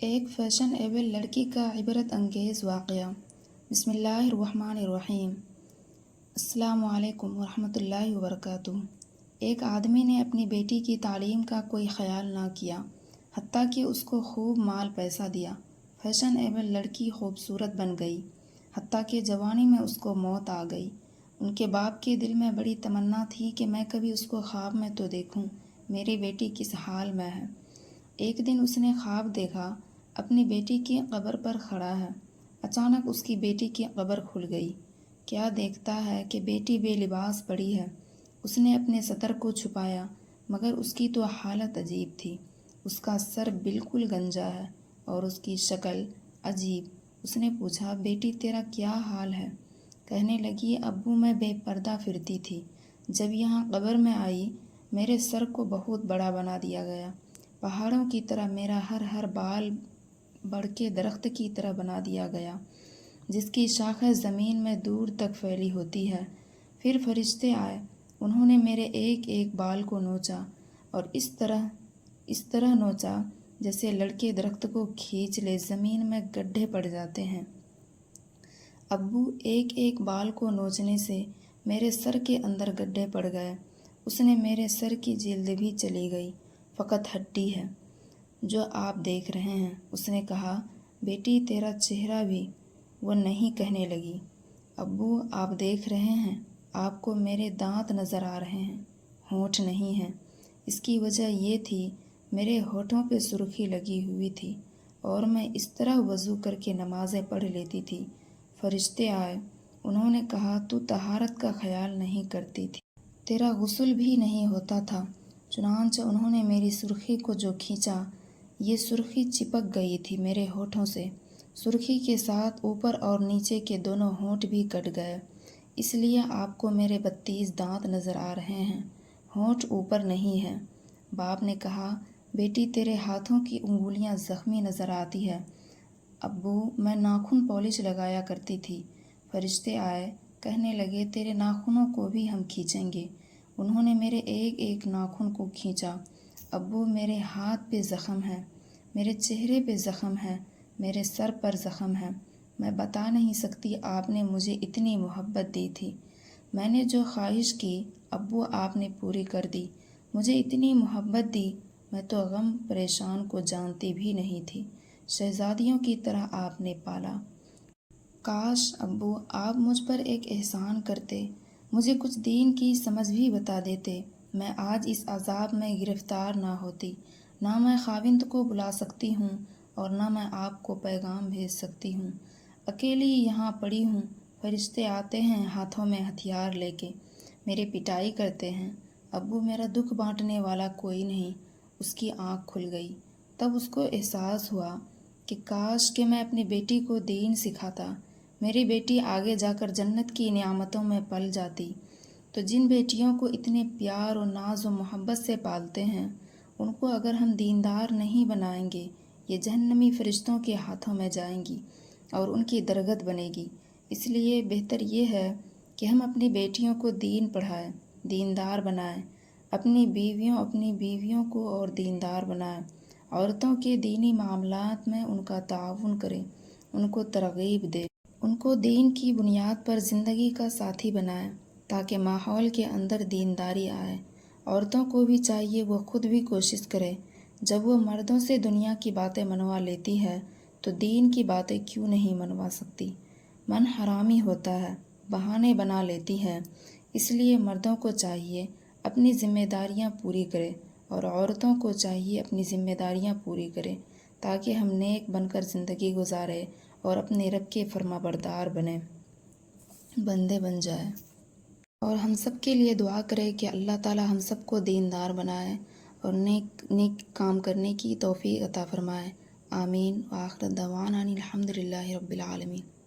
ایک fashion able لڑکی کا عبرت انگیز واقعہ۔ بسم اللہ الرحمن الرحیم۔ السلام علیکم ورحمۃ اللہ وبرکاتہ۔ ایک آدمی نے اپنی بیٹی کی تعلیم کا کوئی خیال نہ کیا، حتیٰ کہ اس کو خوب مال پیسہ دیا۔ فیشن ایبل لڑکی خوبصورت بن گئی، حتیٰ کہ جوانی میں اس کو موت آ گئی۔ ان کے باپ کے دل میں بڑی تمنا تھی کہ میں کبھی اس کو خواب میں تو دیکھوں، میری بیٹی کس حال میں ہے۔ ایک دن اس نے خواب دیکھا، اپنی بیٹی کی قبر پر کھڑا ہے۔ اچانک اس کی بیٹی کی قبر کھل گئی۔ کیا دیکھتا ہے کہ بیٹی بے لباس پڑی ہے۔ اس نے اپنے ستر کو چھپایا، مگر اس کی تو حالت عجیب تھی۔ اس کا سر بالکل گنجا ہے اور اس کی شکل عجیب۔ اس نے پوچھا، بیٹی تیرا کیا حال ہے؟ کہنے لگی، ابو میں بے پردہ پھرتی تھی، جب یہاں قبر میں آئی میرے سر کو بہت بڑا بنا دیا گیا، پہاڑوں کی طرح میرا ہر بال بڑھ کے درخت کی طرح بنا دیا گیا، جس کی شاخیں زمین میں دور تک پھیلی ہوتی ہے۔ پھر فرشتے آئے، انہوں نے میرے ایک ایک بال کو نوچا اور اس طرح نوچا جیسے لڑکے درخت کو کھینچ لے، زمین میں گڈھے پڑ جاتے ہیں۔ ابو، ایک ایک بال کو نوچنے سے میرے سر کے اندر گڈھے پڑ گئے۔ اس نے میرے سر کی جلد بھی چلی گئی، فقط ہڈی ہے جو آپ دیکھ رہے ہیں۔ اس نے کہا، بیٹی تیرا چہرہ بھی؟ وہ نہیں کہنے لگی، ابو آپ دیکھ رہے ہیں، آپ کو میرے دانت نظر آ رہے ہیں، ہونٹ نہیں ہیں۔ اس کی وجہ یہ تھی میرے ہونٹوں پہ سرخی لگی ہوئی تھی اور میں اس طرح وضو کر کے نمازیں پڑھ لیتی تھی۔ فرشتے آئے، انہوں نے کہا، تو طہارت کا خیال نہیں کرتی تھی، تیرا غسل بھی نہیں ہوتا تھا۔ چنانچہ انہوں نے میری سرخی کو جو کھینچا، یہ سرخی چپک گئی تھی میرے ہونٹوں سے۔ سرخی کے ساتھ اوپر اور نیچے کے دونوں ہونٹ بھی کٹ گئے، اس لیے آپ کو میرے 32 دانت نظر آ رہے ہیں، ہونٹ اوپر نہیں ہے۔ باپ نے کہا، بیٹی تیرے ہاتھوں کی انگلیاں زخمی نظر آتی ہے۔ ابو، میں ناخن پالش لگایا کرتی تھی۔ فرشتے آئے، کہنے لگے، تیرے ناخنوں کو بھی ہم کھینچیں گے۔ انہوں نے میرے ایک ایک ناخن کو کھینچا۔ ابو، میرے ہاتھ پہ زخم ہے، میرے چہرے پہ زخم ہے، میرے سر پر زخم ہے۔ میں بتا نہیں سکتی آپ نے مجھے اتنی محبت دی تھی۔ میں نے جو خواہش کی ابو آپ نے پوری کر دی، مجھے اتنی محبت دی، میں تو غم پریشان کو جانتی بھی نہیں تھی، شہزادیوں کی طرح آپ نے پالا۔ کاش ابو آپ مجھ پر ایک احسان کرتے، مجھے کچھ دین کی سمجھ بھی بتا دیتے، میں آج اس عذاب میں گرفتار نہ ہوتی۔ نہ میں خاوند کو بلا سکتی ہوں اور نہ میں آپ کو پیغام بھیج سکتی ہوں، اکیلی یہاں پڑی ہوں۔ فرشتے آتے ہیں ہاتھوں میں ہتھیار لے کے، میری پٹائی کرتے ہیں۔ ابو، میرا دکھ بانٹنے والا کوئی نہیں۔ اس کی آنکھ کھل گئی، تب اس کو احساس ہوا کہ کاش کہ میں اپنی بیٹی کو دین سکھاتا، میری بیٹی آگے جا کر جنت کی نعمتوں میں پل جاتی۔ تو جن بیٹیوں کو اتنے پیار و ناز و محبت سے پالتے ہیں، ان کو اگر ہم دیندار نہیں بنائیں گے، یہ جہنمی فرشتوں کے ہاتھوں میں جائیں گی اور ان کی درگت بنے گی۔ اس لیے بہتر یہ ہے کہ ہم اپنی بیٹیوں کو دین پڑھائیں، دیندار بنائیں، اپنی بیویوں کو اور دیندار بنائیں، عورتوں کے دینی معاملات میں ان کا تعاون کریں، ان کو ترغیب دیں، ان کو دین کی بنیاد پر زندگی کا ساتھی بنائیں، تاکہ ماحول کے اندر دینداری آئے۔ عورتوں کو بھی چاہیے وہ خود بھی کوشش کرے، جب وہ مردوں سے دنیا کی باتیں منوا لیتی ہے تو دین کی باتیں کیوں نہیں منوا سکتی؟ من حرامی ہوتا ہے، بہانے بنا لیتی ہے۔ اس لیے مردوں کو چاہیے اپنی ذمہ داریاں پوری کرے اور عورتوں کو چاہیے اپنی ذمہ داریاں پوری کرے، تاکہ ہم نیک بن کر زندگی گزارے اور اپنے رب کے فرما بردار بندے بن جائے۔ اور ہم سب کے لیے دعا کرے کہ اللہ تعالی ہم سب کو دیندار بنائے اور نیک کام کرنے کی توفیق عطا فرمائے۔ آمین۔ وآخر دعوانا الحمد للہ رب العالمین۔